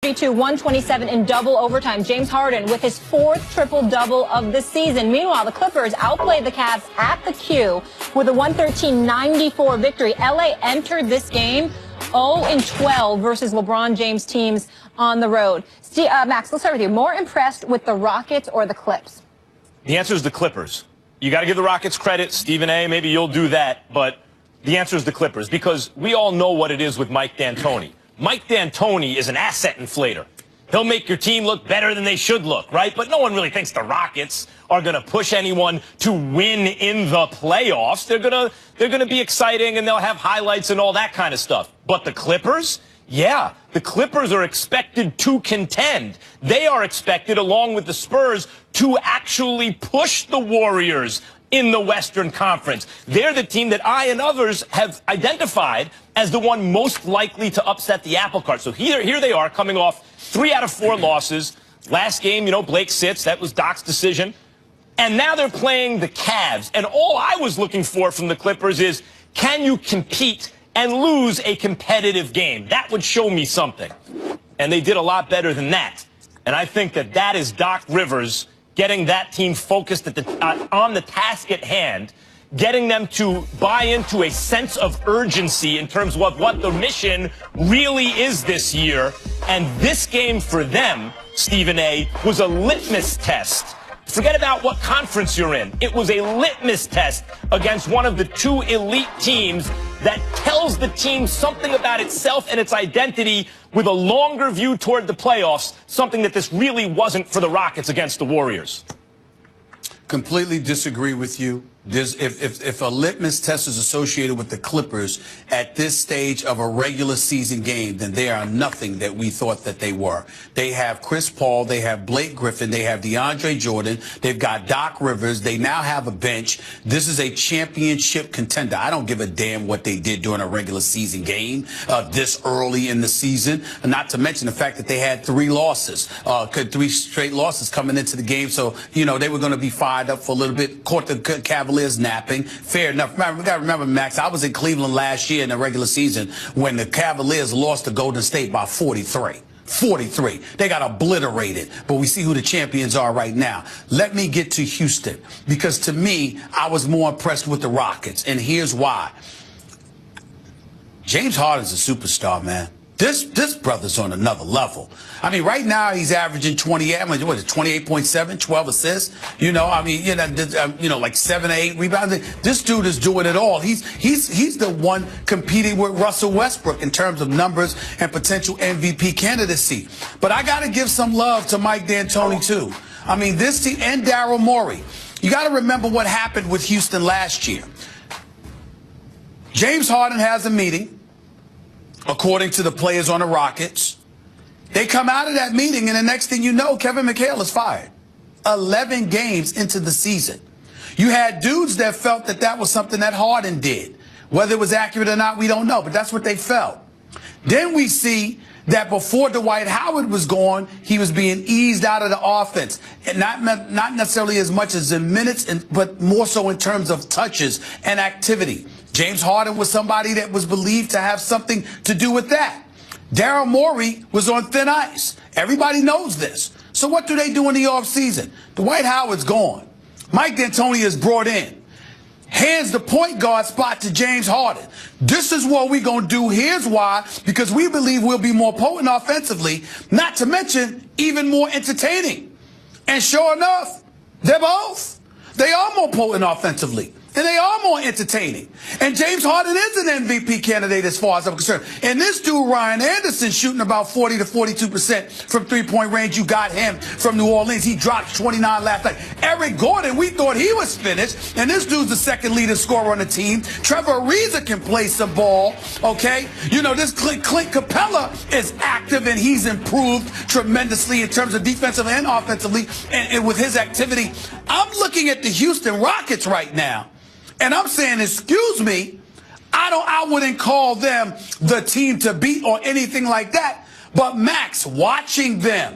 127 in double overtime. James Harden with his 4th triple-double of the season. Meanwhile, the Clippers outplayed the Cavs at the Q with a 113-94 victory. LA entered this game 0-12 versus LeBron James teams on the road. Max, let's start with you. More impressed with the Rockets or the Clips? The answer is the Clippers. You got to give the Rockets credit. Stephen A., maybe you'll do that, but the answer is the Clippers because we all know what it is with Mike D'Antoni. Mike D'Antoni is an asset inflator. He'll make your team look better than they should look, right? But no one really thinks the Rockets are going to push anyone to win in the playoffs. They're going to be exciting and they'll have highlights and all that kind of stuff. But the Clippers? Yeah, the Clippers are expected to contend. They are expected, along with the Spurs, to actually push the Warriors in the Western Conference. They're the team that I and others have identified as the one most likely to upset the apple cart. So here they are coming off 3 out of 4 losses. Last game, you know, Blake sits. That was Doc's decision. And now they're playing the Cavs. And all I was looking for from the Clippers is, can you compete and lose a competitive game? That would show me something. And they did a lot better than that. And I think that that is Doc Rivers getting that team focused on the task at hand, getting them to buy into a sense of urgency in terms of what the mission really is this year. And this game for them, Stephen A., was a litmus test. Forget about what conference you're in. It was a litmus test against one of the 2 elite teams that tells the team something about itself and its identity with a longer view toward the playoffs, something that this really wasn't for the Rockets against the Warriors. Completely disagree with you. If a litmus test is associated with the Clippers at this stage of a regular season game, then they are nothing that we thought that they were. They have Chris Paul, they have Blake Griffin, they have DeAndre Jordan, they've got Doc Rivers, they now have a bench. This is a championship contender. I don't give a damn what they did during a regular season game this early in the season, not to mention the fact that they had 3 losses, 3 straight losses coming into the game. So, you know, they were going to be fired up for a little bit, caught the Cavaliers napping. Fair enough. We got to remember, Max, I was in Cleveland last year in the regular season when the Cavaliers lost to Golden State by 43. 43. They got obliterated. But we see who the champions are right now. Let me get to Houston, because to me, I was more impressed with the Rockets. And here's why. James Harden's a superstar, man. This brother's on another level. I mean, right now he's averaging 28. I mean, what is it, 28.7, 12 assists? You know, I mean, like 7 or 8 rebounds. This dude is doing it all. He's the one competing with Russell Westbrook in terms of numbers and potential MVP candidacy. But I got to give some love to Mike D'Antoni too. I mean, this team and Daryl Morey. You got to remember what happened with Houston last year. James Harden has a meeting. According to the players on the Rockets, they come out of that meeting, and the next thing you know, Kevin McHale is fired. 11 games into the season. You had dudes that felt that that was something that Harden did. Whether it was accurate or not, we don't know, but that's what they felt. Then we see that before Dwight Howard was gone, he was being eased out of the offense. And not necessarily as much as in minutes, but more so in terms of touches and activity. James Harden was somebody that was believed to have something to do with that. Daryl Morey was on thin ice. Everybody knows this. So what do they do in the offseason? Dwight Howard's gone. Mike D'Antoni is brought in. Hands the point guard spot to James Harden. This is what we're going to do. Here's why. Because we believe we'll be more potent offensively, not to mention even more entertaining. And sure enough, they're both. They are more potent offensively. And they are more entertaining. And James Harden is an MVP candidate as far as I'm concerned. And this dude, Ryan Anderson, shooting about 40 to 42% from three-point range. You got him from New Orleans. He dropped 29 last night. Eric Gordon, we thought he was finished. And this dude's the second leading scorer on the team. Trevor Ariza can play some ball, okay? You know, this Clint Capella is active, and he's improved tremendously in terms of defensive and offensively. And with his activity, I'm looking at the Houston Rockets right now. And I'm saying, excuse me, I wouldn't call them the team to beat or anything like that. But Max, watching them,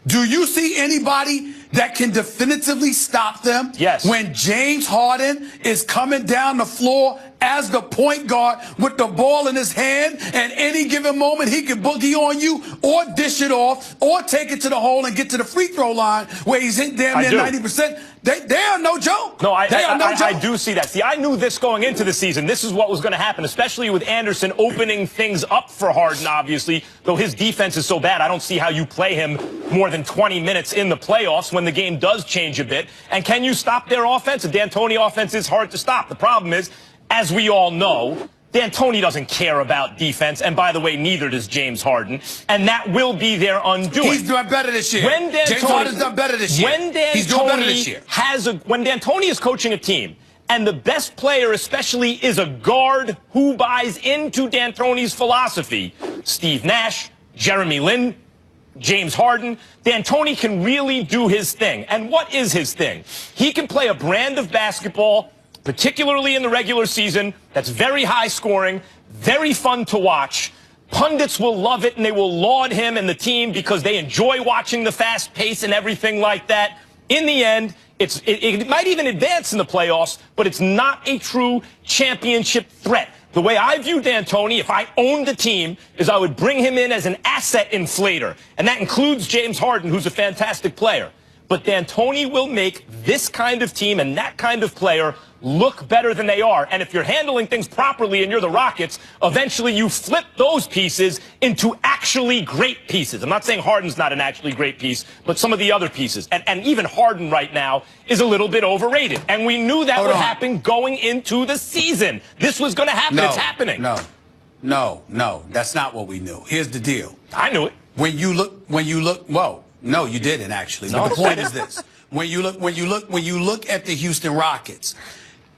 do you see anybody that can definitively stop them? Yes. When James Harden is coming down the floor as the point guard with the ball in his hand, and any given moment he can boogie on you or dish it off or take it to the hole and get to the free throw line where he's hit damn near 90%. They are no joke. No, they are no joke. I do see that. See, I knew this going into the season. This is what was going to happen, especially with Anderson opening things up for Harden, obviously. Though his defense is so bad, I don't see how you play him more than 20 minutes in the playoffs when the game does change a bit. And can you stop their offense? The D'Antoni offense is hard to stop. The problem is, as we all know, D'Antoni doesn't care about defense, and by the way, neither does James Harden, and that will be their undoing. He's doing better this year. James Harden's done better this year. He's doing better this year. When D'Antoni is coaching a team, and the best player especially is a guard who buys into D'Antoni's philosophy, Steve Nash, Jeremy Lin, James Harden, D'Antoni can really do his thing. And what is his thing? He can play a brand of basketball, particularly in the regular season, that's very high scoring, very fun to watch. Pundits will love it and they will laud him and the team because they enjoy watching the fast pace and everything like that. In the end, it might even advance in the playoffs, but it's not a true championship threat. The way I view D'Antoni, if I owned the team, is I would bring him in as an asset inflator. And that includes James Harden, who's a fantastic player. But D'Antoni will make this kind of team and that kind of player look better than they are. And if you're handling things properly and you're the Rockets, eventually you flip those pieces into actually great pieces. I'm not saying Harden's not an actually great piece, but some of the other pieces. And even Harden right now is a little bit overrated. And we knew that would happen going into the season. This was going to happen. It's happening. No, that's not what we knew. Here's the deal. I knew it. When you look, well, no, you didn't actually. But the point is this: when you look at the Houston Rockets,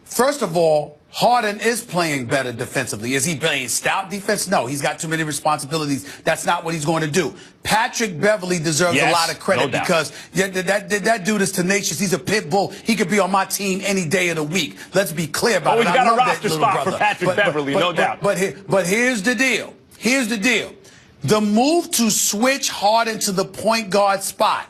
first of all, Harden is playing better defensively. Is he playing stout defense? No, he's got too many responsibilities. That's not what he's going to do. Patrick Beverley deserves a lot of credit because that dude is tenacious. He's a pit bull. He could be on my team any day of the week. Let's be clear about it. We've got a roster spot for Patrick Beverley, no doubt. But here's the deal. Here's the deal. The move to switch Harden to the point guard spot,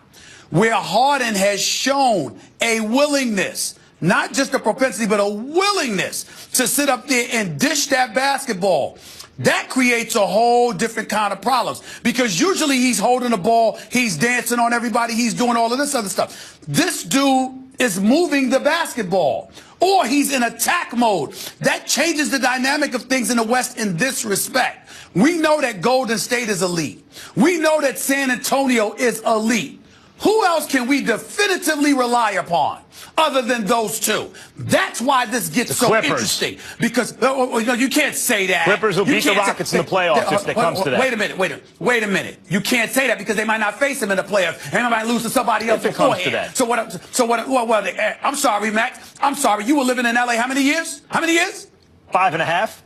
where Harden has shown a willingness, not just a propensity, but a willingness to sit up there and dish that basketball. That creates a whole different kind of problems because usually he's holding the ball, he's dancing on everybody, he's doing all of this other stuff. This dude is moving the basketball, or he's in attack mode. That changes the dynamic of things in the West in this respect. We know that Golden State is elite. We know that San Antonio is elite. Who else can we definitively rely upon other than those two? That's why this gets so interesting. Because you can't say that. Clippers will beat the Rockets in the playoffs if it comes to that. Wait a minute. You can't say that because they might not face them in the playoffs and they might lose to somebody else beforehand. I'm sorry, Max. I'm sorry. You were living in LA how many years? 5.5.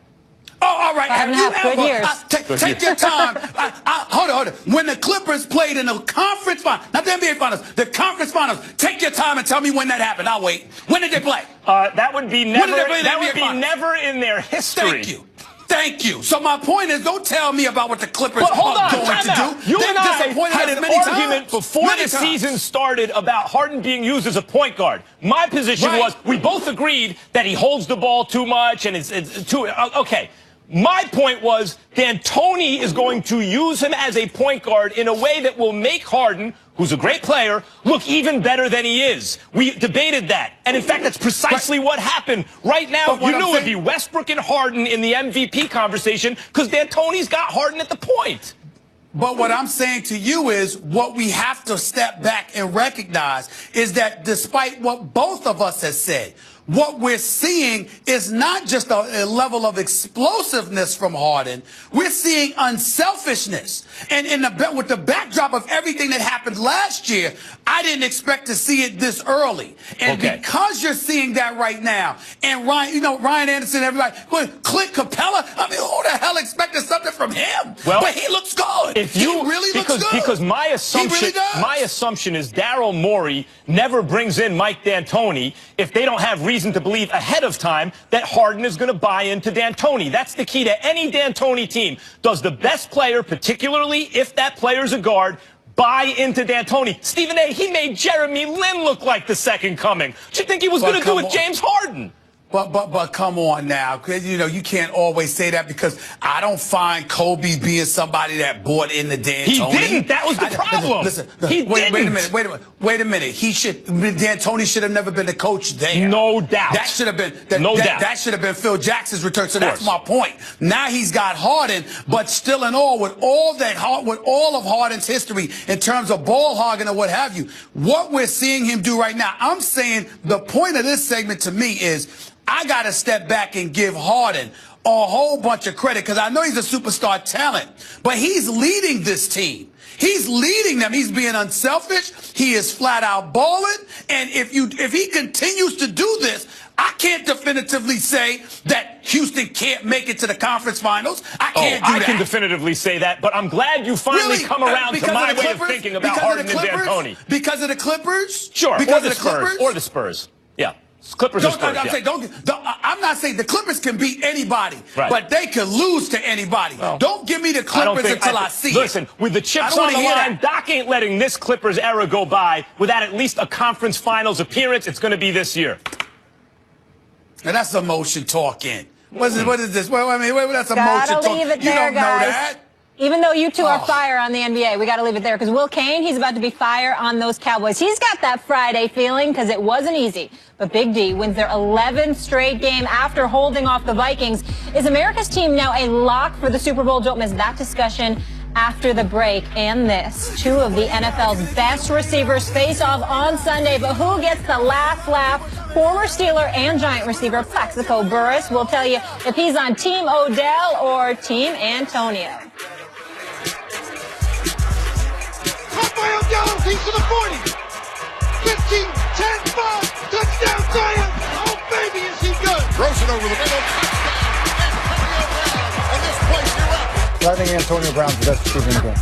Oh, all right. Have you ever take your time? Hold on. When the Clippers played in the conference finals, not the NBA finals, the conference finals, take your time and tell me when that happened. I'll wait. When did they play? That would be never. That would be never in their history. Thank you. So my point is, don't tell me about what the Clippers are going to do. You and I had an argument before the season started about Harden being used as a point guard. My position was we both agreed that he holds the ball too much and it's too okay. My point was D'Antoni is going to use him as a point guard in a way that will make Harden, who's a great player, look even better than he is. We debated that. And in fact, that's precisely what happened. Right now, you knew it'd be Westbrook and Harden in the MVP conversation because D'Antoni's got Harden at the point. But what I'm saying to you is what we have to step back and recognize is that despite what both of us have said, what we're seeing is not just a level of explosiveness from Harden. We're seeing unselfishness. And with the backdrop of everything that happened last year, I didn't expect to see it this early. And because you're seeing that right now, and Ryan Anderson, everybody, Clint Capella, I mean, who the hell expected something from him? Well, but he looks good. He really looks good. Because my assumption is Daryl Morey never brings in Mike D'Antoni if they don't have reason to believe ahead of time that Harden is going to buy into D'Antoni. That's the key to any D'Antoni team. Does the best player, particularly if that player's a guard, buy into D'Antoni? Stephen A., he made Jeremy Lin look like the second coming. What do you think he was going to do with James Harden? But come on now, 'cause, you know, you can't always say that because I don't find Kobe being somebody that bought into D'Antoni. He didn't. That was the problem. Listen, he wait a didn't. minute. Wait a minute. D'Antoni should have never been the coach there. No doubt. That should have been that should have been Phil Jackson's return. So that's my point. Now he's got Harden, but still in all, with all of Harden's history in terms of ball hogging or what have you, what we're seeing him do right now, I'm saying the point of this segment to me is I got to step back and give Harden a whole bunch of credit because I know he's a superstar talent, but he's leading this team. He's leading them. He's being unselfish. He is flat out balling. And if he continues to do this, I can't definitively say that Houston can't make it to the conference finals. I can't do that. I can definitively say that, but I'm glad you finally come around to my way of thinking about Harden and D'Antoni. Because of the Clippers? Sure, because or the Spurs. Or the Spurs. Yeah. Clippers or Spurs, I'm not saying the Clippers can beat anybody, right, but they can lose to anybody. Well, don't give me the Clippers until I see it. Listen, with the chips on the line, Doc ain't letting this Clippers era go by without at least a conference finals appearance. It's going to be this year. Now that's emotion talking. What is this? Well, I mean, that's emotion talking. Leave it you there, don't know guys. that. Even though you two are fire on the NBA, we got to leave it there because Will Kane, he's about to be fire on those Cowboys. He's got that Friday feeling because it wasn't easy. But Big D wins their 11th straight game after holding off the Vikings. Is America's team now a lock for the Super Bowl? Don't miss that discussion after the break. And this, two of the NFL's best receivers face off on Sunday. But who gets the last laugh? Former Steeler and Giant receiver Plaxico Burress will tell you if he's on Team Odell or Team Antonio. He's to the 40, 15, 10, 5, touchdown Giants! Oh baby, is he good! Throws it over the middle, touchdown, Antonio Brown, and this place you're up. I think Antonio Brown's the best receiver in the game.